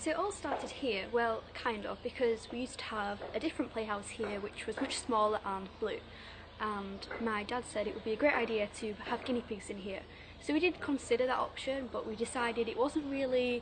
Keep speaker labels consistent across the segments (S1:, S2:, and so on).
S1: So it all started here, well, kind of, because we used to have a different playhouse here which was much smaller and blue. And my dad said it would be a great idea to have guinea pigs in here. So we did consider that option, but we decided it wasn't really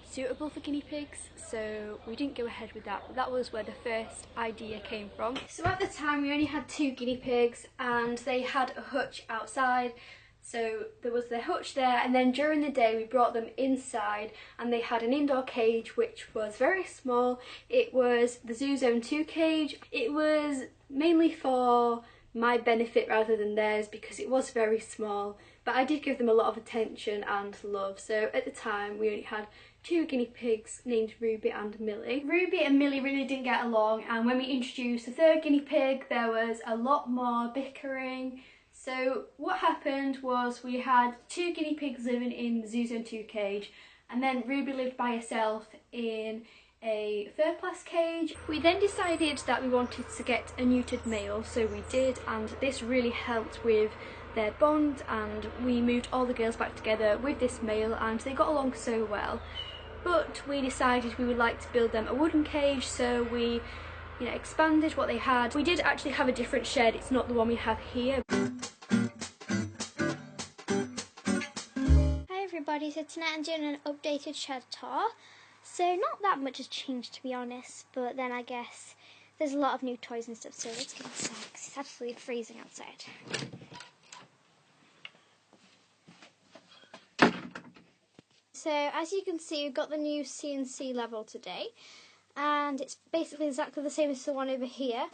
S1: suitable for guinea pigs, so we didn't go ahead with that. But that was where the first idea came from. So at the time we only had 2 guinea pigs and they had a hutch outside. So there was the hutch there, and then during the day we brought them inside and they had an indoor cage which was very small. It was the Zoo Zone 2 cage. It was mainly for my benefit rather than theirs because it was very small, but I did give them a lot of attention and love. So at the time we only had 2 guinea pigs named Ruby and Millie. Ruby and Millie really didn't get along, and when we introduced the 3rd guinea pig there was a lot more bickering. So what happened was we had 2 guinea pigs living in the Zoo Zone 2 cage, and then Ruby lived by herself in a 3rd class cage. We then decided that we wanted to get a neutered male, so we did, and this really helped with their bond, and we moved all the girls back together with this male and they got along so well. But we decided we would like to build them a wooden cage, so we expanded what they had. We did actually have a different shed, it's not the one we have here.
S2: Hi everybody, so tonight I'm doing an updated shed tour. So not that much has changed to be honest, but then I guess there's a lot of new toys and stuff, so let's get inside because it's absolutely freezing outside. So as you can see, we've got the new CNC level today, and it's basically exactly the same as the one over here.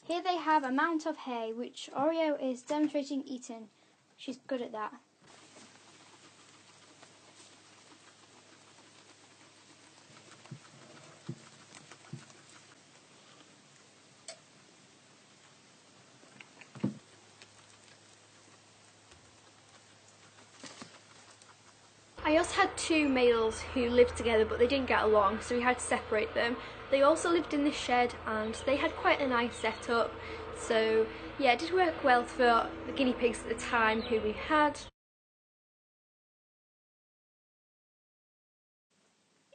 S2: Here they have a mount of hay, which Oreo is demonstrating eating. She's good at that.
S1: I also had 2 males who lived together but they didn't get along, so we had to separate them. They also lived in this shed and they had quite a nice setup, so yeah, it did work well for the guinea pigs at the time who we had.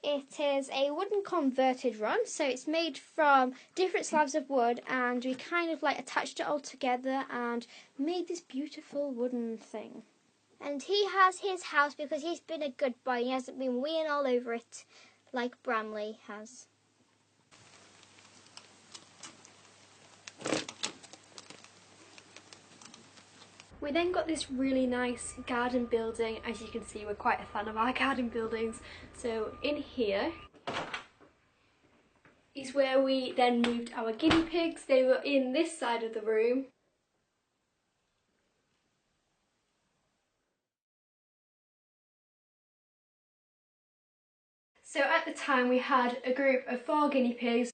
S2: It is a wooden converted run, so it's made from different slabs of wood, and we kind of like attached it all together and made this beautiful wooden thing. And he has his house because he's been a good boy. He hasn't been weeing all over it like Bramley has.
S1: We then got this really nice garden building. As you can see, we're quite a fan of our garden buildings. So in here is where we then moved our guinea pigs. They were in this side of the room. So at the time we had a group of 4 guinea pigs.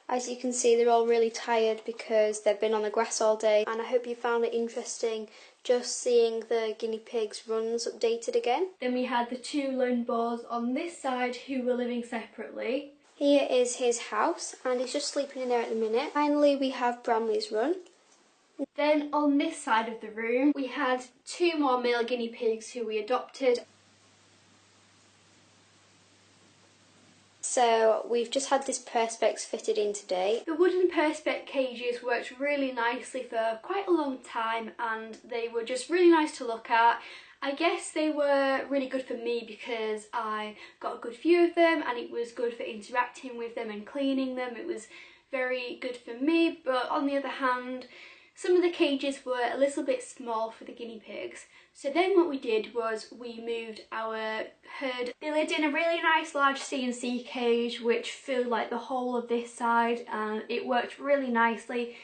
S1: As you can see, they're all really tired because they've been on the grass all day, and I hope you found it interesting just seeing the guinea pigs' runs updated again. Then we had the 2 lone boars on this side who were living separately. Here is his house and he's just sleeping in there at the minute. Finally we have Bramley's run. Then on this side of the room we had 2 more male guinea pigs who we adopted. So we've just had this perspex fitted in today. The wooden perspex cages worked really nicely for quite a long time and they were just really nice to look at. I guess they were really good for me because I got a good view of them and it was good for interacting with them and cleaning them. It was very good for me, but on the other hand, some of the cages were a little bit small for the guinea pigs. So then what we did was we moved our herd. They lived in a really nice large CNC cage which filled like the whole of this side and it worked really nicely.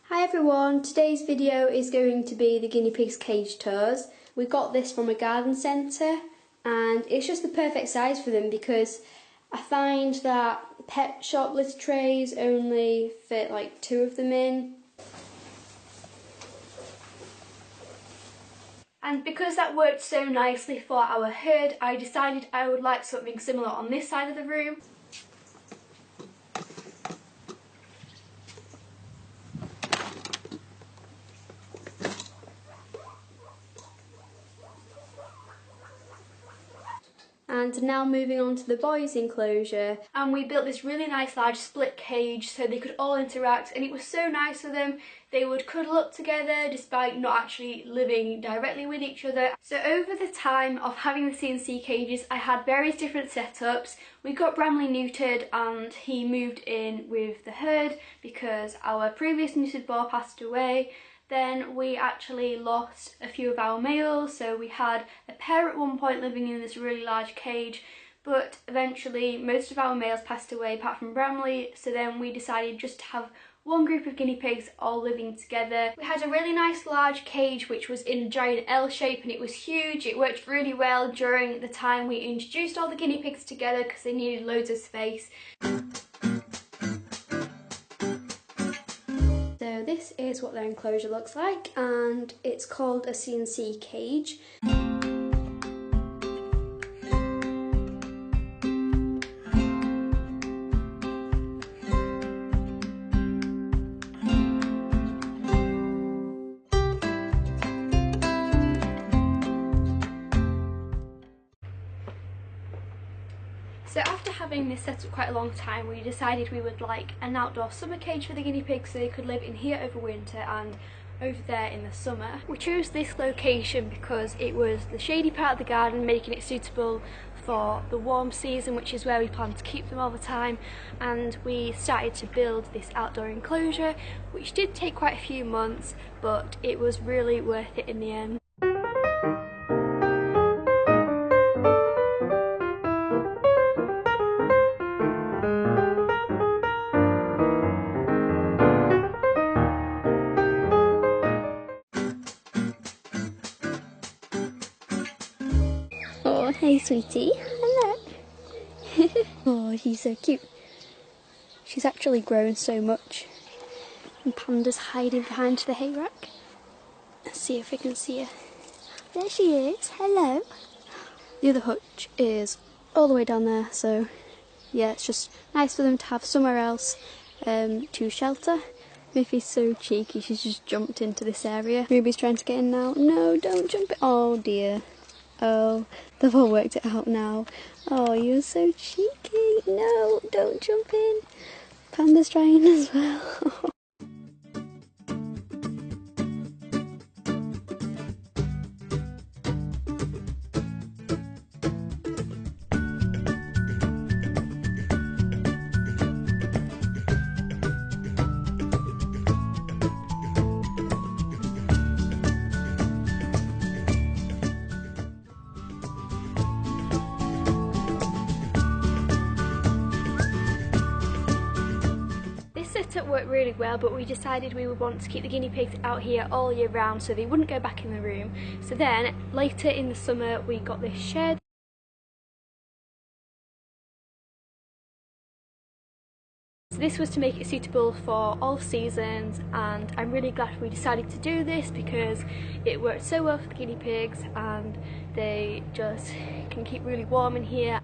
S1: Hi everyone, today's video is going to be the guinea pigs cage tours. We got this from a garden centre and it's just the perfect size for them because
S2: I find that pet shop litter trays only fit like 2 of them in.
S1: And because that worked so nicely for our herd, I decided I would like something similar on this side of the room.
S2: And now moving on to the boys' enclosure.
S1: And we built this really nice large split cage so they could all interact, and it was so nice for them. They would cuddle up together despite not actually living directly with each other. So over the time of having the CNC cages, I had various different setups. We got Bramley neutered and he moved in with the herd because our previous neutered boar passed away. Then we actually lost a few of our males, so we had a pair at one point living in this really large cage, but eventually most of our males passed away apart from Bramley, so then we decided just to have one group of guinea pigs all living together. We had a really nice large cage which was in a giant L shape and it was huge. It worked really well during the time we introduced all the guinea pigs together because they needed loads of space.
S2: So this is what their enclosure looks like, and it's called a CNC cage.
S1: So after having this set up quite a long time, we decided we would like an outdoor summer cage for the guinea pigs so they could live in here over winter and over there in the summer. We chose this location because it was the shady part of the garden, making it suitable for the warm season, which is where we plan to keep them all the time. And we started to build this outdoor enclosure, which did take quite a few months, but it was really worth it in the end.
S2: Oh, hey sweetie. Hello. Oh, she's so cute. She's actually grown so much. And Panda's hiding behind the hay rack. Let's see if we can see her. There she is. Hello. The other hutch is all the way down there, so yeah, it's just nice for them to have somewhere else to shelter. Miffy's so cheeky, she's just jumped into this area. Ruby's trying to get in now. No, don't jump in. Oh dear. Oh, they've all worked it out now. Oh, you're so cheeky. No, don't jump in. Panda's trying as well.
S1: Setup worked really well, but we decided we would want to keep the guinea pigs out here all year round so they wouldn't go back in the room. So then later in the summer we got this shed. So this was to make it suitable for all seasons, and I'm really glad we decided to do this because it worked so well for the guinea pigs and they just can keep really warm in here.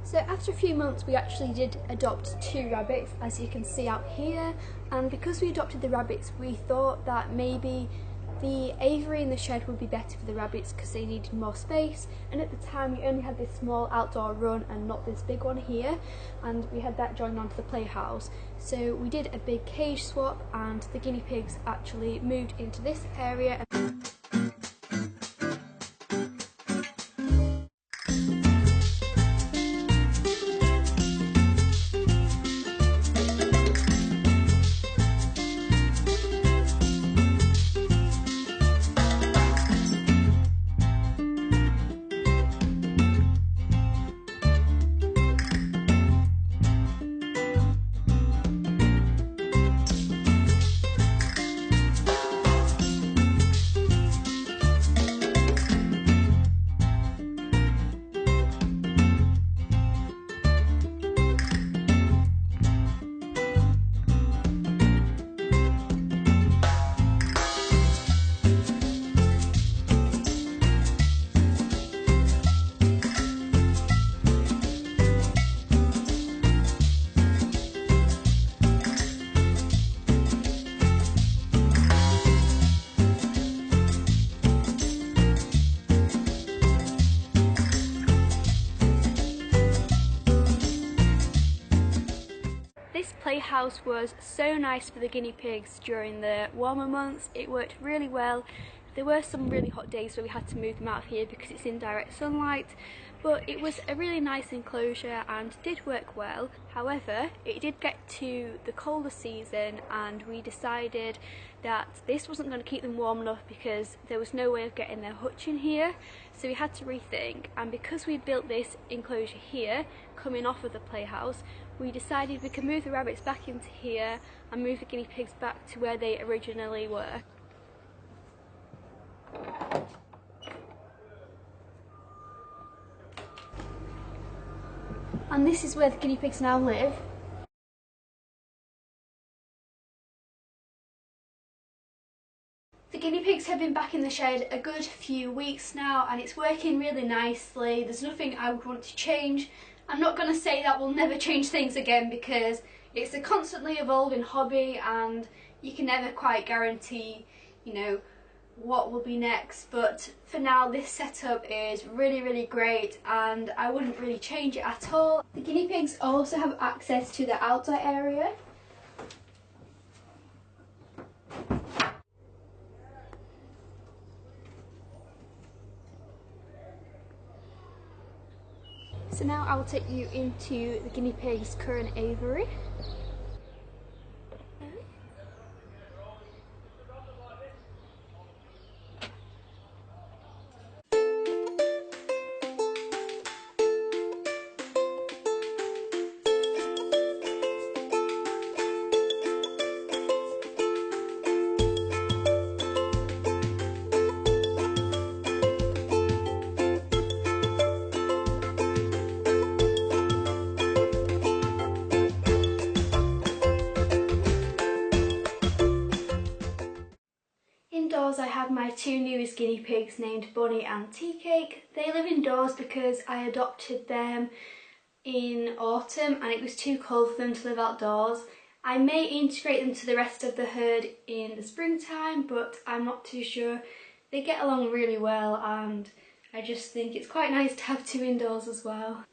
S1: So after a few months we actually did adopt 2 rabbits, as you can see out here, and because we adopted the rabbits we thought that maybe the aviary in the shed would be better for the rabbits because they needed more space, and at the time we only had this small outdoor run and not this big one here, and we had that joined onto the playhouse. So we did a big cage swap and the guinea pigs actually moved into this area. playhouse was so nice for the guinea pigs during the warmer months. It worked really well. There were some really hot days where we had to move them out of here because it's in direct sunlight, but it was a really nice enclosure and did work well. However, it did get to the colder season and we decided that this wasn't going to keep them warm enough because there was no way of getting their hutch in here, so we had to rethink. And because we built this enclosure here coming off of the playhouse, we decided we could move the rabbits back into here and move the guinea pigs back to where they originally were. And this is where the guinea pigs now live. The guinea pigs have been back in the shed a good few weeks now and it's working really nicely. There's nothing I would want to change. I'm not going to say that we'll never change things again because it's a constantly evolving hobby and you can never quite guarantee, you know, what will be next, but for now this setup is really great and I wouldn't really change it at all. The guinea pigs also have access to the outdoor area. So now I will take you into the guinea pig's current aviary. Indoors I have my two newest guinea pigs named Bunny and Tea Cake. They live indoors because I adopted them in autumn and it was too cold for them to live outdoors. I may integrate them to the rest of the herd in the springtime, but I'm not too sure. They get along really well and I just think it's quite nice to have two indoors as well.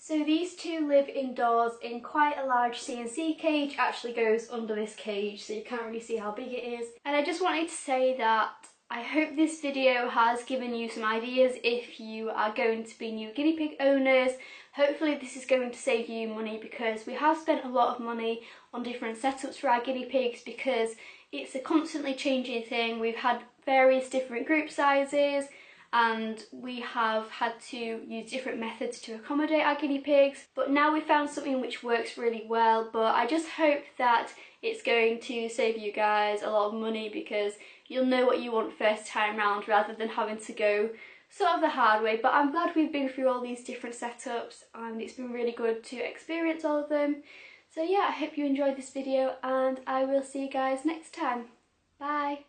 S1: So these two live indoors in quite a large CNC cage. Actually goes under this cage so you can't really see how big it is. And I just wanted to say that I hope this video has given you some ideas if you are going to be new guinea pig owners. Hopefully this is going to save you money because we have spent a lot of money on different setups for our guinea pigs because it's a constantly changing thing. We've had various different group sizes and we have had to use different methods to accommodate our guinea pigs, but now we've found something which works really well. But I just hope that it's going to save you guys a lot of money because you'll know what you want first time round rather than having to go sort of the hard way. But I'm glad we've been through all these different setups and it's been really good to experience all of them. So yeah, I hope you enjoyed this video and I will see you guys next time. Bye!